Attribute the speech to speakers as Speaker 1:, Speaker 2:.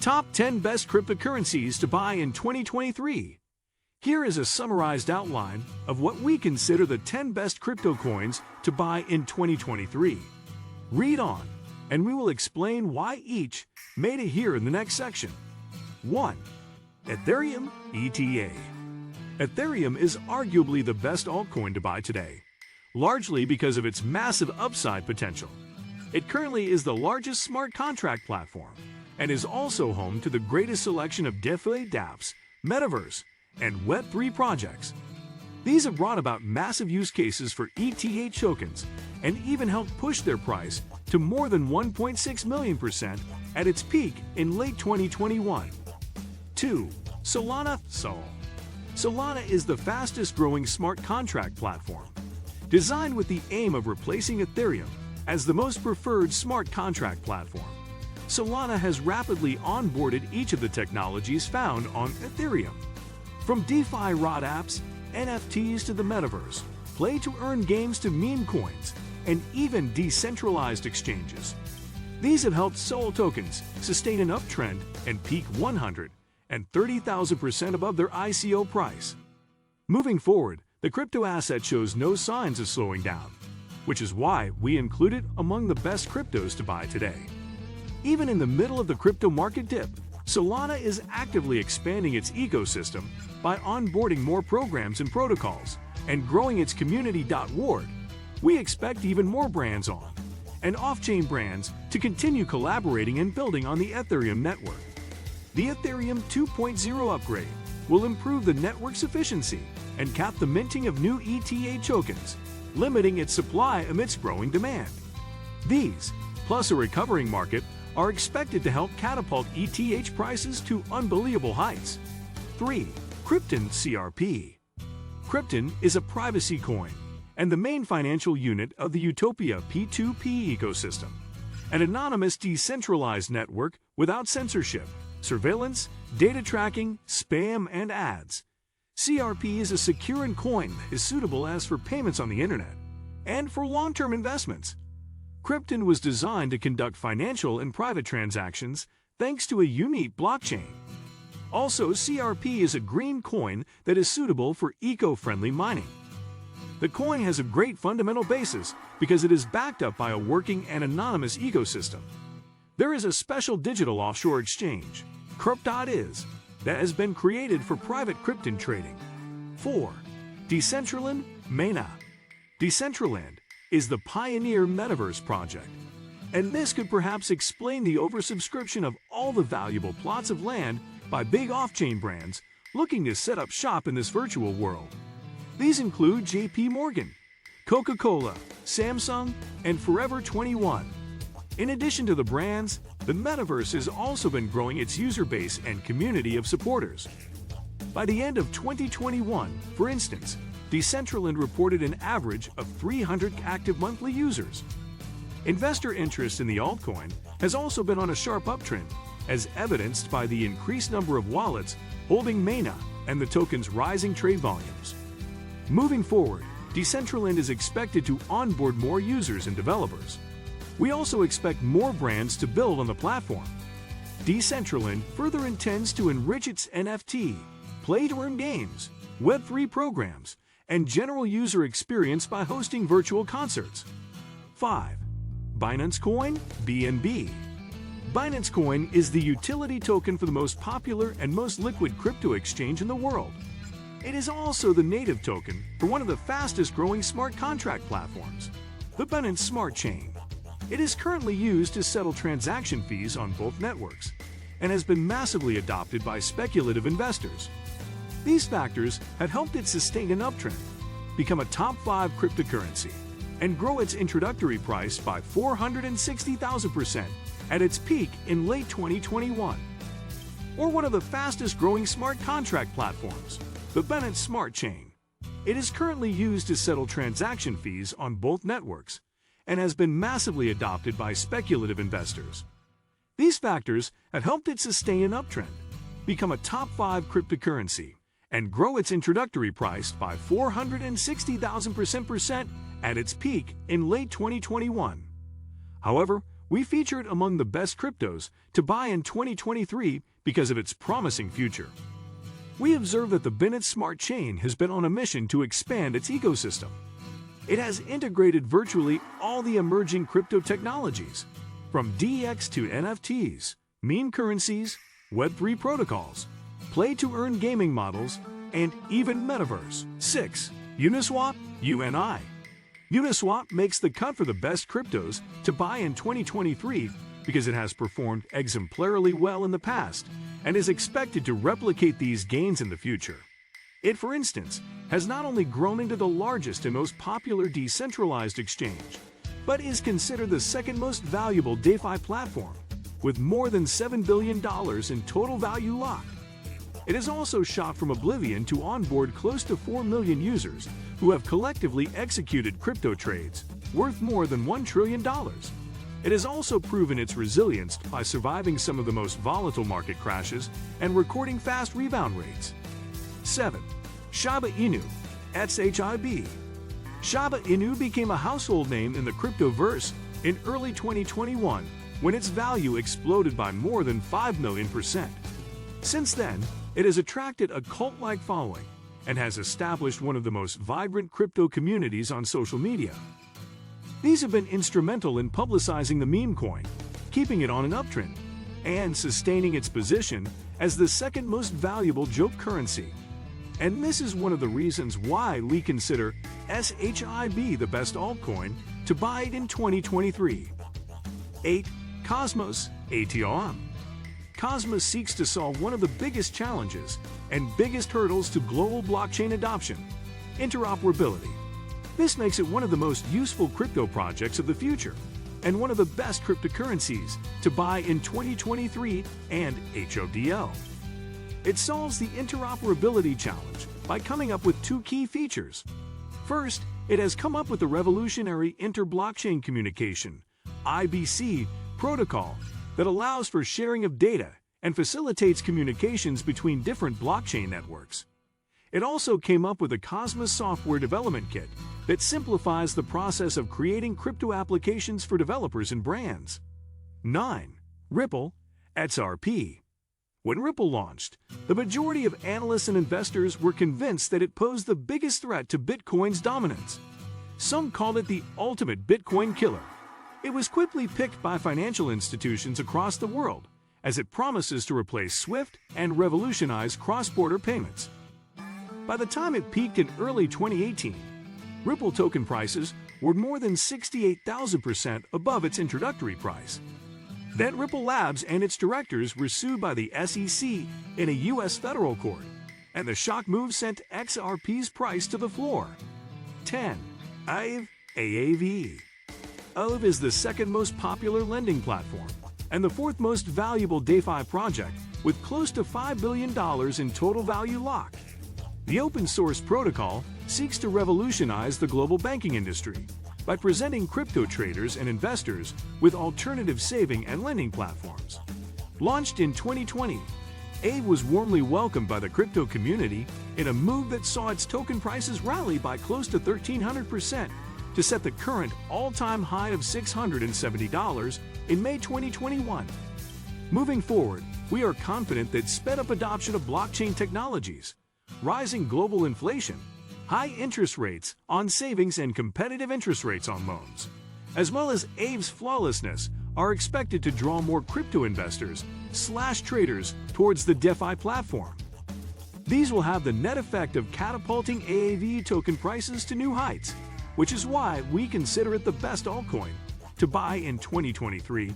Speaker 1: Top 10 Best Cryptocurrencies to Buy in 2023. Here is a summarized outline of what we consider the 10 best crypto coins to buy in 2023. Read on, and we will explain why each made it here in the next section. 1. Ethereum ETA. Ethereum is arguably the best altcoin to buy today, largely because of its massive upside potential. It currently is the largest smart contract platform and is also home to the greatest selection of DeFi dApps, metaverse, and Web3 projects. These have brought about massive use cases for ETH tokens and even helped push their price to more than 1.6 million% at its peak in late 2021. 2. Solana Sol. Solana is the fastest growing smart contract platform, designed with the aim of replacing Ethereum as the most preferred smart contract platform. Solana has rapidly onboarded each of the technologies found on Ethereum. From DeFi ROT apps, NFTs to the metaverse, play-to-earn games to meme coins, and even decentralized exchanges. These have helped Sol tokens sustain an uptrend and peak 130,000% above their ICO price. Moving forward, the crypto asset shows no signs of slowing down, which is why we include it among the best cryptos to buy today. Even in the middle of the crypto market dip, Solana is actively expanding its ecosystem by onboarding more programs and protocols and growing its community.ward. We expect even more brands on and off-chain brands to continue collaborating and building on the Ethereum network. The Ethereum 2.0 upgrade will improve the network's efficiency and cap the minting of new ETH tokens, limiting its supply amidst growing demand. These, plus a recovering market, are expected to help catapult ETH prices to unbelievable heights. 3. Krypton CRP. Krypton is a privacy coin and the main financial unit of the Utopia P2P ecosystem, an anonymous decentralized network without censorship, surveillance, data tracking, spam, and ads. CRP is a secure coin that is suitable as for payments on the internet and for long-term investments. Krypton was designed to conduct financial and private transactions thanks to a unique blockchain. Also, CRP is a green coin that is suitable for eco-friendly mining. The coin has a great fundamental basis because it is backed up by a working and anonymous ecosystem. There is a special digital offshore exchange, Crypto.is, that has been created for private Krypton trading. 4. Decentraland MENA. Decentraland is the pioneer metaverse project, and this could perhaps explain the oversubscription of all the valuable plots of land by big off-chain brands looking to set up shop in this virtual world. These include JP Morgan, Coca-Cola, Samsung, and Forever 21. In addition to the brands, the metaverse has also been growing its user base and community of supporters. By the end of 2021, for instance, Decentraland reported an average of 300 active monthly users. Investor interest in the altcoin has also been on a sharp uptrend, as evidenced by the increased number of wallets holding MENA and the token's rising trade volumes. Moving forward, Decentraland is expected to onboard more users and developers. We also expect more brands to build on the platform. Decentraland further intends to enrich its NFT, play-to-earn games, Web3 programs, and general user experience by hosting virtual concerts. 5. Binance Coin BNB. Binance Coin is the utility token for the most popular and most liquid crypto exchange in the world. It is also the native token for one of the fastest growing smart contract platforms, the Binance Smart Chain. It is currently used to settle transaction fees on both networks and has been massively adopted by speculative investors. These factors have helped it sustain an uptrend, become a top 5 cryptocurrency, and grow its introductory price by 460,000% at its peak in late 2021. Or one of the fastest growing smart contract platforms, the Binance Smart Chain. It is currently used to settle transaction fees on both networks and has been massively adopted by speculative investors. These factors have helped it sustain an uptrend, become a top 5 cryptocurrency, and grow its introductory price by 460,000% at its peak in late 2021. However, we feature it among the best cryptos to buy in 2023 because of its promising future. We observe that the Binance Smart Chain has been on a mission to expand its ecosystem. It has integrated virtually all the emerging crypto technologies, from DEX to NFTs, meme currencies, Web3 protocols, play-to-earn gaming models, and even metaverse. 6. Uniswap, UNI. Uniswap makes the cut for the best cryptos to buy in 2023 because it has performed exemplarily well in the past and is expected to replicate these gains in the future. It, for instance, has not only grown into the largest and most popular decentralized exchange, but is considered the second most valuable DeFi platform, with more than $7 billion in total value locked. It has also shot from oblivion to onboard close to 4 million users who have collectively executed crypto trades worth more than $1 trillion. It has also proven its resilience by surviving some of the most volatile market crashes and recording fast rebound rates. 7. Shiba Inu, SHIB. Shiba Inu became a household name in the cryptoverse in early 2021 when its value exploded by more than 5 million%. Since then, it has attracted a cult-like following and has established one of the most vibrant crypto communities on social media. These have been instrumental in publicizing the meme coin, keeping it on an uptrend, and sustaining its position as the second most valuable joke currency. And this is one of the reasons why we consider SHIB the best altcoin to buy it in 2023. 8. Cosmos, Ethereum. Cosmos seeks to solve one of the biggest challenges and biggest hurdles to global blockchain adoption: interoperability. This makes it one of the most useful crypto projects of the future and one of the best cryptocurrencies to buy in 2023 and HODL. It solves the interoperability challenge by coming up with two key features. First, it has come up with the revolutionary inter-blockchain communication (IBC) protocol that allows for sharing of data and facilitates communications between different blockchain networks. It also came up with a Cosmos software development kit that simplifies the process of creating crypto applications for developers and brands. 9. Ripple, XRP. When Ripple launched, the majority of analysts and investors were convinced that it posed the biggest threat to Bitcoin's dominance. Some called it the ultimate Bitcoin killer. It was quickly picked by financial institutions across the world, as it promises to replace SWIFT and revolutionize cross-border payments. By the time it peaked in early 2018, Ripple token prices were more than 68,000% above its introductory price. Then Ripple Labs and its directors were sued by the SEC in a U.S. federal court, and the shock move sent XRP's price to the floor. 10. Aave, AAV. Aave is the second most popular lending platform and the fourth most valuable DeFi project with close to $5 billion in total value locked. The open-source protocol seeks to revolutionize the global banking industry by presenting crypto traders and investors with alternative saving and lending platforms. Launched in 2020, Aave was warmly welcomed by the crypto community in a move that saw its token prices rally by close to 1,300% to set the current all-time high of $670 in May 2021. Moving forward, we are confident that sped-up adoption of blockchain technologies, rising global inflation, high interest rates on savings and competitive interest rates on loans, as well as Aave's flawlessness, are expected to draw more crypto investors/traders towards the DeFi platform. These will have the net effect of catapulting AAV token prices to new heights, which is why we consider it the best altcoin to buy in 2023.